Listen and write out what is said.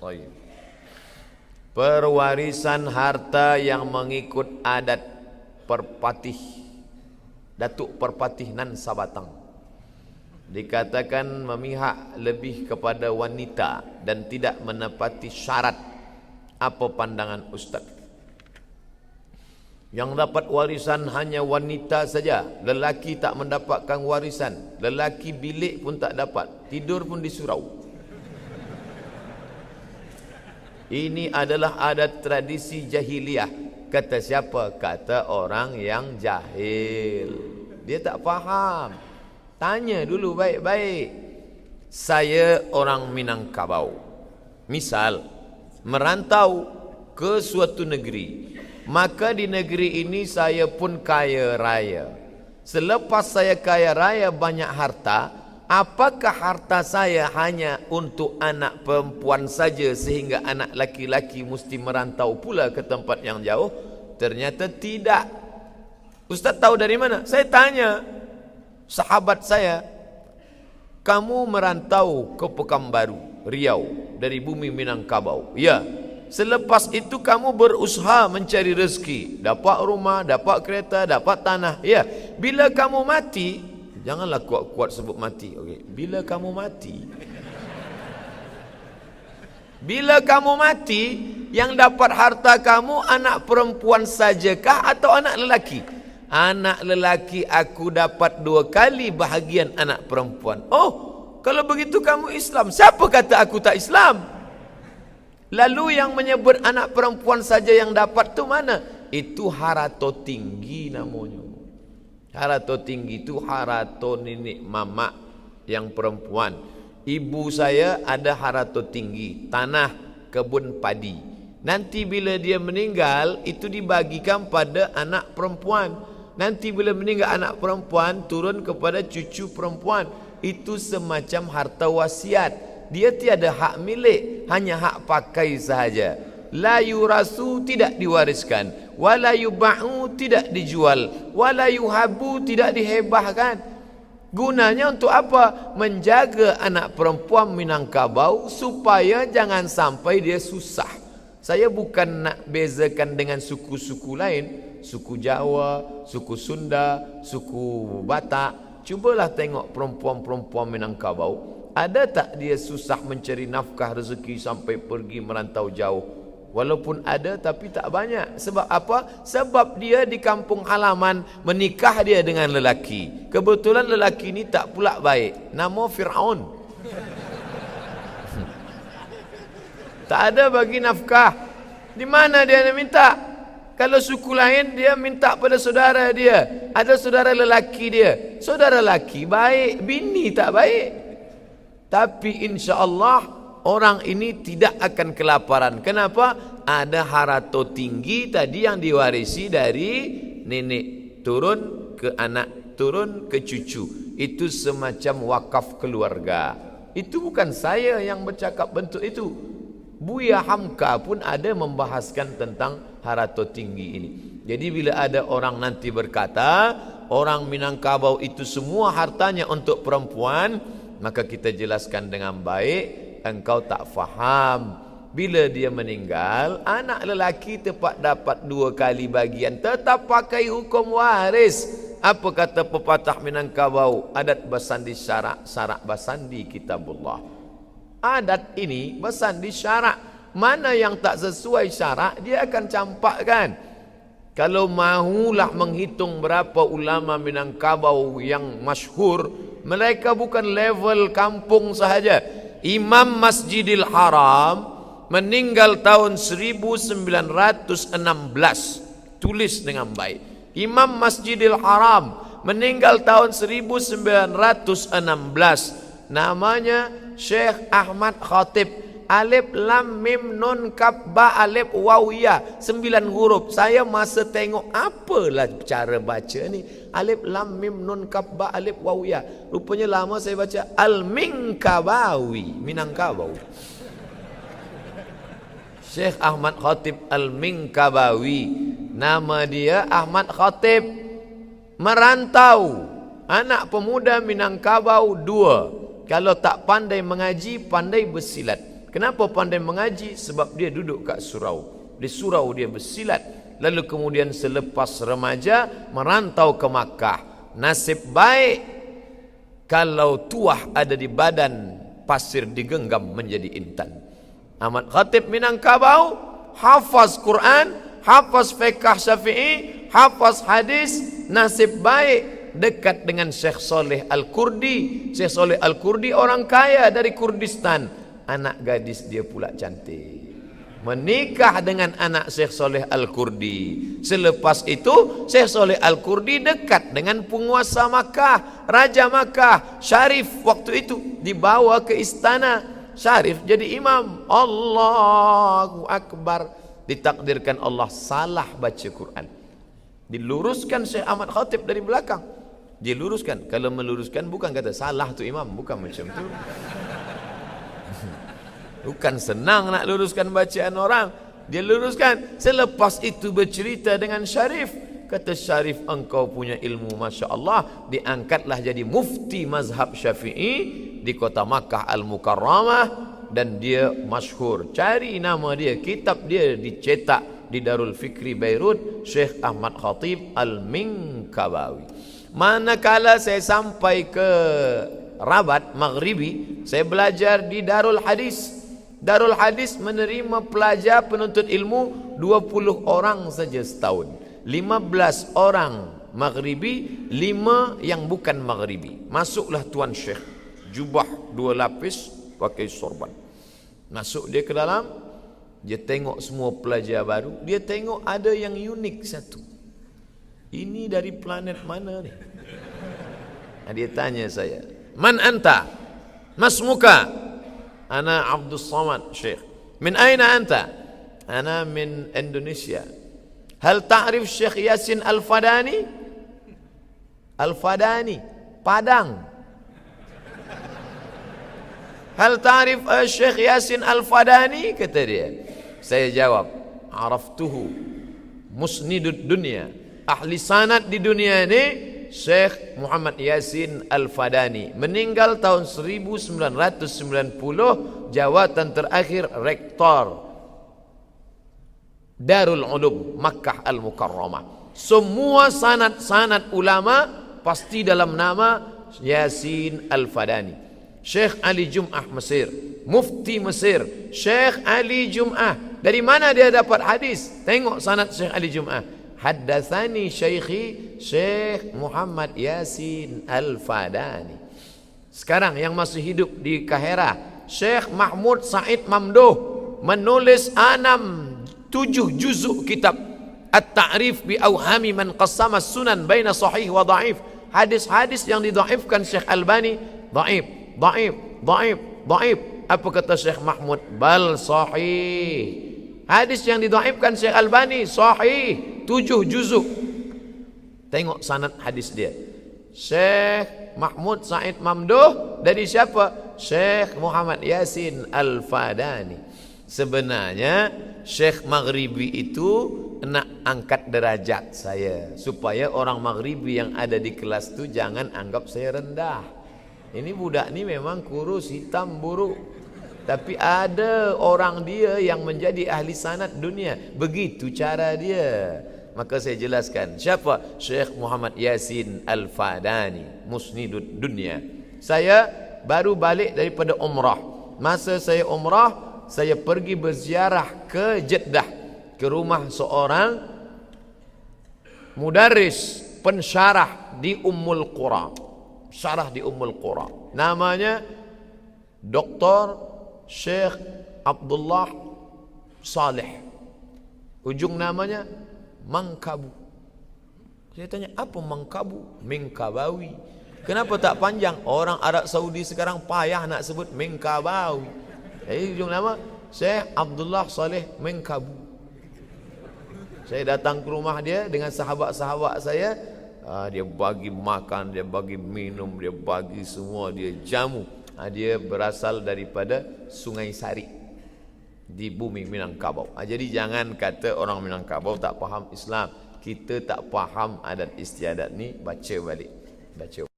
Baik. Perwarisan harta yang mengikut adat perpatih, Datuk Perpatih Nan Sabatang, dikatakan memihak lebih kepada wanita dan tidak menepati syarat. Apa pandangan Ustaz? Yang dapat warisan hanya wanita saja, lelaki tak mendapatkan warisan. Lelaki bilik pun tak dapat, tidur pun di surau. Ini adalah adat tradisi jahiliah. Kata siapa? Kata orang yang jahil. Dia tak faham. Tanya dulu baik-baik. Saya orang Minangkabau, misal merantau ke suatu negeri, maka di negeri ini saya pun kaya raya. Selepas saya kaya raya banyak harta, apakah harta saya hanya untuk anak perempuan saja sehingga anak laki-laki mesti merantau pula ke tempat yang jauh? Ternyata tidak. Ustaz tahu dari mana? Saya tanya sahabat saya, kamu merantau ke Pekanbaru, Riau, dari bumi Minangkabau. Ya. Selepas itu kamu berusaha mencari rezeki, dapat rumah, dapat kereta, dapat tanah. Ya. Bila kamu mati, janganlah kuat-kuat sebut mati. Okey. Bila kamu mati, yang dapat harta kamu anak perempuan sajakah atau anak lelaki? Anak lelaki aku dapat 2 kali bahagian anak perempuan. Oh, kalau begitu kamu Islam. Siapa kata aku tak Islam? Lalu yang menyebut anak perempuan saja yang dapat tu mana? Itu harato tinggi namanya. Harato tinggi itu harato nenek mama yang perempuan. Ibu saya ada harato tinggi, tanah kebun padi. Nanti bila dia meninggal, itu dibagikan pada anak perempuan. Nanti bila meninggal anak perempuan, turun kepada cucu perempuan. Itu semacam harta wasiat. Dia tiada hak milik, hanya hak pakai sahaja. La yurasu, tidak diwariskan. Wala yuba'u, tidak dijual. Wala yuhabu, tidak dihebahkan. Gunanya untuk apa? Menjaga anak perempuan Minangkabau supaya jangan sampai dia susah. Saya bukan nak bezakan dengan suku-suku lain, suku Jawa, suku Sunda, suku Batak. Cubalah tengok perempuan-perempuan Minangkabau. Ada tak dia susah mencari nafkah rezeki sampai pergi merantau jauh? Walaupun ada tapi tak banyak. Sebab apa? Sebab dia di kampung halaman menikah dia dengan lelaki. Kebetulan lelaki ni tak pula baik. Nama Fir'aun. Tak ada bagi nafkah. Di mana dia nak minta? Kalau suku lain dia minta pada saudara dia. Ada saudara lelaki dia. Saudara lelaki baik, bini tak baik. Tapi insya-Allah orang ini tidak akan kelaparan. Kenapa? Ada harato tinggi tadi yang diwarisi dari nenek turun ke anak, turun ke cucu. Itu semacam wakaf keluarga. Itu bukan saya yang bercakap bentuk itu. Buya Hamka pun ada membahaskan tentang harato tinggi ini. Jadi bila ada orang nanti berkata orang Minangkabau itu semua hartanya untuk perempuan, maka kita jelaskan dengan baik, engkau tak faham. Bila dia meninggal, anak lelaki tepat dapat 2 kali bagian, tetap pakai hukum waris. Apa kata pepatah Minangkabau? Adat bersandi syarak, syarak bersandi kitabullah. Adat ini bersandi syarak. Mana yang tak sesuai syarak, dia akan campakkan. Kalau mahulah menghitung berapa ulama Minangkabau yang masyhur, mereka bukan level kampung sahaja. Imam Masjidil Haram meninggal tahun 1916. Tulis dengan baik. Imam Masjidil Haram meninggal tahun 1916. Namanya Syekh Ahmad Khatib. Alif lam mim nun kaf ba alif waw ya, 9 huruf. Saya masa tengok apalah cara baca ni, alif lam mim nun kaf ba alif waw ya, rupanya lama saya baca Al-Minkabawi, Minangkabau. Syekh Ahmad Khatib Al-Minkabawi, nama dia Ahmad Khatib. Merantau, anak pemuda Minangkabau 2. Kalau tak pandai mengaji, pandai bersilat. Kenapa pandai mengaji? Sebab dia duduk kat surau. Di surau dia bersilat. Lalu kemudian selepas remaja merantau ke Makkah. Nasib baik kalau tuah ada di badan, pasir digenggam menjadi intan. Ahmad Khatib Minangkabau hafaz Quran, hafaz fiqh Syafi'i, hafaz hadis. Nasib baik dekat dengan Syekh Saleh Al-Kurdi. Syekh Saleh Al-Kurdi orang kaya dari Kurdistan. Anak gadis dia pula cantik. Menikah dengan anak Syekh Saleh Al-Kurdi. Selepas itu Syekh Saleh Al-Kurdi dekat dengan penguasa Makkah, Raja Makkah, Syarif waktu itu dibawa ke istana. Syarif jadi imam. Allahu Akbar. Ditakdirkan Allah salah baca Quran. Diluruskan Syekh Ahmad Khatib dari belakang. Diluruskan. Kalau meluruskan bukan kata salah tu imam, bukan macam tu. Bukan senang nak luruskan bacaan orang. Dia luruskan. Selepas itu bercerita dengan Syarif. Kata Syarif, engkau punya ilmu Masya Allah. Diangkatlah jadi mufti mazhab Syafi'i di kota Makkah Al-Mukarramah. Dan dia masyhur. Cari nama dia. Kitab dia dicetak di Darul Fikri Beirut. Syekh Ahmad Khatib Al-Minkabawi. Manakala saya sampai ke Rabat Maghribi, saya belajar di Darul Hadis. Darul Hadis menerima pelajar penuntut ilmu 20 orang saja setahun. 15 orang Maghribi, 5 yang bukan Maghribi. Masuklah Tuan Syekh, jubah 2 lapis, pakai sorban. Masuk dia ke dalam, dia tengok semua pelajar baru. Dia tengok ada yang unik satu. Ini dari planet mana ni? Dia tanya saya, man anta? Masmuka? Ana Abdul Samad Syekh. Min aina anta? Ana min Indonesia. Hal ta'rif Syekh Yasin Al-Fadani? Al-Fadani, Padang. Hal ta'rif Syekh Yasin Al-Fadani? Kata dia. Saya jawab, araftuhu musnidud dunia. Ahli sanad di dunia ini Syekh Muhammad Yasin Al-Fadani. Meninggal tahun 1990. Jawatan terakhir rektor Darul Ulum Makkah Al-Mukarramah. Semua sanad-sanad ulama pasti dalam nama Yasin Al-Fadani. Syekh Ali Jum'ah Mesir, Mufti Mesir, Syekh Ali Jum'ah. Dari mana dia dapat hadis? Tengok sanad Syekh Ali Jum'ah. Haddatsani Syekhi Syekh Muhammad Yasin Al-Fadani. Sekarang yang masih hidup di Kahira, Syekh Mahmud Said Mamduh menulis 7 juzuk kitab At-Ta'rif bi Awhami man qassama sunan baina sahih wa dhaif. Hadis-hadis yang didhaifkan Syekh Albani, dhaif, dhaif, dhaif, dhaif. Apa kata Syekh Mahmud? Bal sahih. Hadis yang didhaifkan Syekh Albani sahih. 7 juzuk. Tengok sanad hadis dia. Syekh Mahmud Said Mamduh dari siapa? Syekh Muhammad Yasin Al-Fadani. Sebenarnya Syekh Maghribi itu nak angkat derajat saya, supaya orang Maghribi yang ada di kelas tu jangan anggap saya rendah. Ini budak ni memang kurus, hitam, buruk, tapi ada orang dia yang menjadi ahli sanad dunia. Begitu cara dia. Maka saya jelaskan siapa Syekh Muhammad Yasin Al-Fadani, musnidud dunia. Saya baru balik daripada umrah. Masa saya umrah, saya pergi berziarah ke Jeddah, ke rumah seorang mudarris pensyarah di Ummul Qura. Syarah di Ummul Qura. Namanya Dr. Syekh Abdullah Saleh. Ujung namanya Mangkabu. Saya tanya, apa Mangkabu? Minkabawi. Kenapa tak panjang? Orang Arab Saudi sekarang payah nak sebut Minkabawi. Jadi ujung nama Syekh Abdullah Saleh Minkabu. Saya datang ke rumah dia dengan sahabat-sahabat saya. Dia bagi makan, dia bagi minum, dia bagi semua, dia jamu. Dia berasal daripada Sungai Sari di bumi Minangkabau. Jadi jangan kata orang Minangkabau tak faham Islam. Kita tak faham adat istiadat ni, baca balik. Baca.